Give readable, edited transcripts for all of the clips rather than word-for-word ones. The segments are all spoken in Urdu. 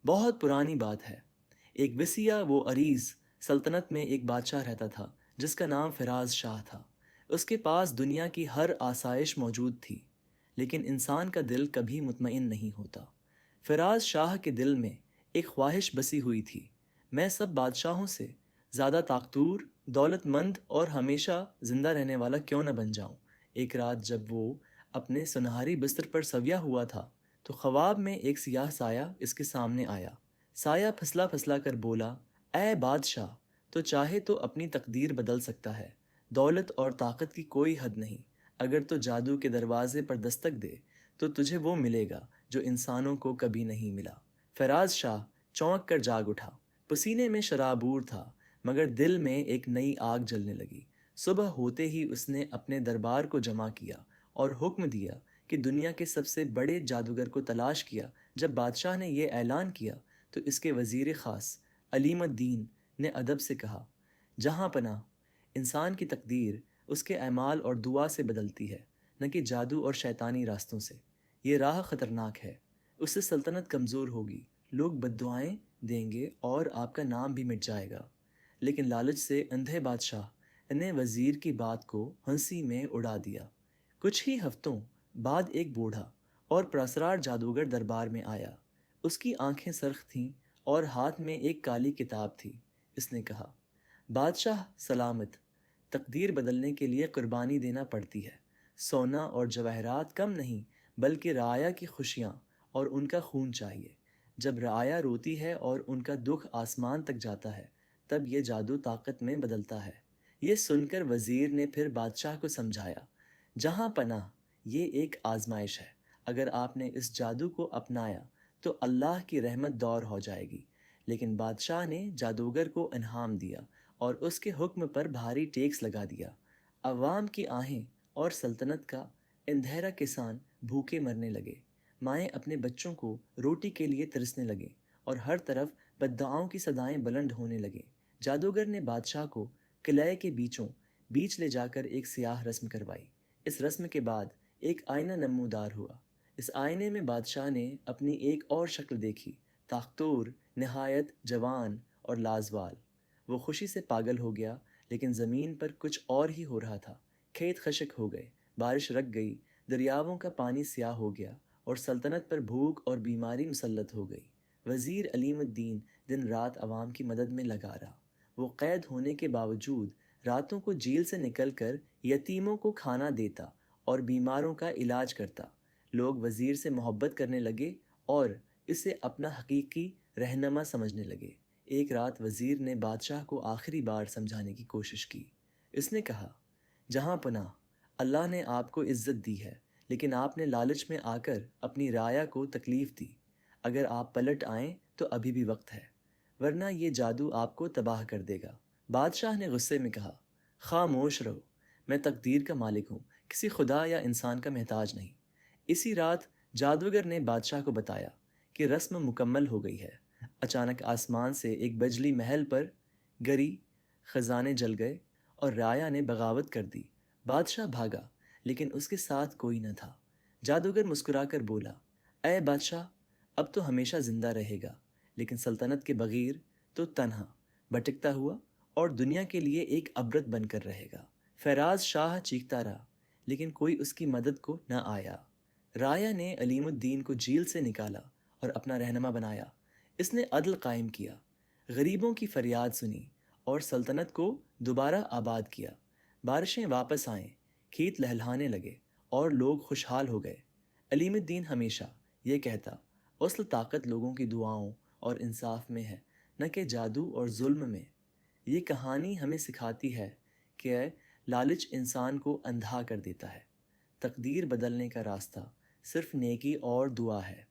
بہت پرانی بات ہے۔ ایک وسیع و عریض سلطنت میں ایک بادشاہ رہتا تھا جس کا نام فراز شاہ تھا۔ اس کے پاس دنیا کی ہر آسائش موجود تھی، لیکن انسان کا دل کبھی مطمئن نہیں ہوتا۔ فراز شاہ کے دل میں ایک خواہش بسی ہوئی تھی، میں سب بادشاہوں سے زیادہ طاقتور، دولت مند اور ہمیشہ زندہ رہنے والا کیوں نہ بن جاؤں۔ ایک رات جب وہ اپنے سنہری بستر پر سویا ہوا تھا تو خواب میں ایک سیاہ سایہ اس کے سامنے آیا۔ سایہ پھسلا پھسلا کر بولا، اے بادشاہ، تو چاہے تو اپنی تقدیر بدل سکتا ہے۔ دولت اور طاقت کی کوئی حد نہیں۔ اگر تو جادو کے دروازے پر دستک دے تو تجھے وہ ملے گا جو انسانوں کو کبھی نہیں ملا۔ فراز شاہ چونک کر جاگ اٹھا، پسینے میں شرابور تھا، مگر دل میں ایک نئی آگ جلنے لگی۔ صبح ہوتے ہی اس نے اپنے دربار کو جمع کیا اور حکم دیا کہ دنیا کے سب سے بڑے جادوگر کو تلاش کیا۔ جب بادشاہ نے یہ اعلان کیا تو اس کے وزیر خاص علیم الدین نے ادب سے کہا، جہاں پناہ، انسان کی تقدیر اس کے اعمال اور دعا سے بدلتی ہے، نہ کہ جادو اور شیطانی راستوں سے۔ یہ راہ خطرناک ہے، اس سے سلطنت کمزور ہوگی، لوگ بددعائیں دیں گے اور آپ کا نام بھی مٹ جائے گا۔ لیکن لالچ سے اندھے بادشاہ نے وزیر کی بات کو ہنسی میں اڑا دیا۔ کچھ ہی ہفتوں بعد ایک بوڑھا اور پراسرار جادوگر دربار میں آیا۔ اس کی آنکھیں سرخ تھیں اور ہاتھ میں ایک کالی کتاب تھی۔ اس نے کہا، بادشاہ سلامت، تقدیر بدلنے کے لیے قربانی دینا پڑتی ہے۔ سونا اور جواہرات کم نہیں، بلکہ رعایا کی خوشیاں اور ان کا خون چاہیے۔ جب رعایا روتی ہے اور ان کا دکھ آسمان تک جاتا ہے، تب یہ جادو طاقت میں بدلتا ہے۔ یہ سن کر وزیر نے پھر بادشاہ کو سمجھایا، جہاں پناہ، یہ ایک آزمائش ہے۔ اگر آپ نے اس جادو کو اپنایا تو اللہ کی رحمت دور ہو جائے گی۔ لیکن بادشاہ نے جادوگر کو انعام دیا اور اس کے حکم پر بھاری ٹیکس لگا دیا۔ عوام کی آہیں اور سلطنت کا اندھیرا کسان بھوکے مرنے لگے، مائیں اپنے بچوں کو روٹی کے لیے ترسنے لگیں اور ہر طرف بددعاؤں کی صدائیں بلند ہونے لگیں۔ جادوگر نے بادشاہ کو قلعے کے بیچوں بیچ لے جا کر ایک سیاہ رسم کروائی۔ اس رسم کے بعد ایک آئینہ نمودار ہوا۔ اس آئینے میں بادشاہ نے اپنی ایک اور شکل دیکھی، طاقتور، نہایت جوان اور لازوال۔ وہ خوشی سے پاگل ہو گیا، لیکن زمین پر کچھ اور ہی ہو رہا تھا۔ کھیت خشک ہو گئے، بارش رک گئی، دریاؤں کا پانی سیاہ ہو گیا اور سلطنت پر بھوک اور بیماری مسلط ہو گئی۔ وزیر علیم الدین دن رات عوام کی مدد میں لگا رہا۔ وہ قید ہونے کے باوجود راتوں کو جیل سے نکل کر یتیموں کو کھانا دیتا اور بیماروں کا علاج کرتا۔ لوگ وزیر سے محبت کرنے لگے اور اسے اپنا حقیقی رہنما سمجھنے لگے۔ ایک رات وزیر نے بادشاہ کو آخری بار سمجھانے کی کوشش کی۔ اس نے کہا، جہاں پناہ، اللہ نے آپ کو عزت دی ہے، لیکن آپ نے لالچ میں آ کر اپنی رعایا کو تکلیف دی۔ اگر آپ پلٹ آئیں تو ابھی بھی وقت ہے، ورنہ یہ جادو آپ کو تباہ کر دے گا۔ بادشاہ نے غصے میں کہا، خاموش رہو، میں تقدیر کا مالک ہوں، کسی خدا یا انسان کا محتاج نہیں۔ اسی رات جادوگر نے بادشاہ کو بتایا کہ رسم مکمل ہو گئی ہے۔ اچانک آسمان سے ایک بجلی محل پر گری، خزانے جل گئے اور رعایا نے بغاوت کر دی۔ بادشاہ بھاگا، لیکن اس کے ساتھ کوئی نہ تھا۔ جادوگر مسکرا کر بولا، اے بادشاہ، اب تو ہمیشہ زندہ رہے گا، لیکن سلطنت کے بغیر تو تنہا، بھٹکتا ہوا اور دنیا کے لیے ایک عبرت بن کر رہے گا۔ فیراز شاہ چیختا رہا، لیکن کوئی اس کی مدد کو نہ آیا۔ رعایا نے علیم الدین کو جیل سے نکالا اور اپنا رہنما بنایا۔ اس نے عدل قائم کیا، غریبوں کی فریاد سنی اور سلطنت کو دوبارہ آباد کیا۔ بارشیں واپس آئیں، کھیت لہلہانے لگے اور لوگ خوشحال ہو گئے۔ علیم الدین ہمیشہ یہ کہتا، اصل طاقت لوگوں کی دعاؤں اور انصاف میں ہے، نہ کہ جادو اور ظلم میں۔ یہ کہانی ہمیں سکھاتی ہے کہ لالچ انسان کو اندھا کر دیتا ہے۔ تقدیر بدلنے کا راستہ صرف نیکی اور دعا ہے۔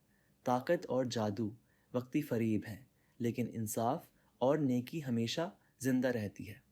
طاقت اور جادو وقتی فریب ہیں، لیکن انصاف اور نیکی ہمیشہ زندہ رہتی ہے۔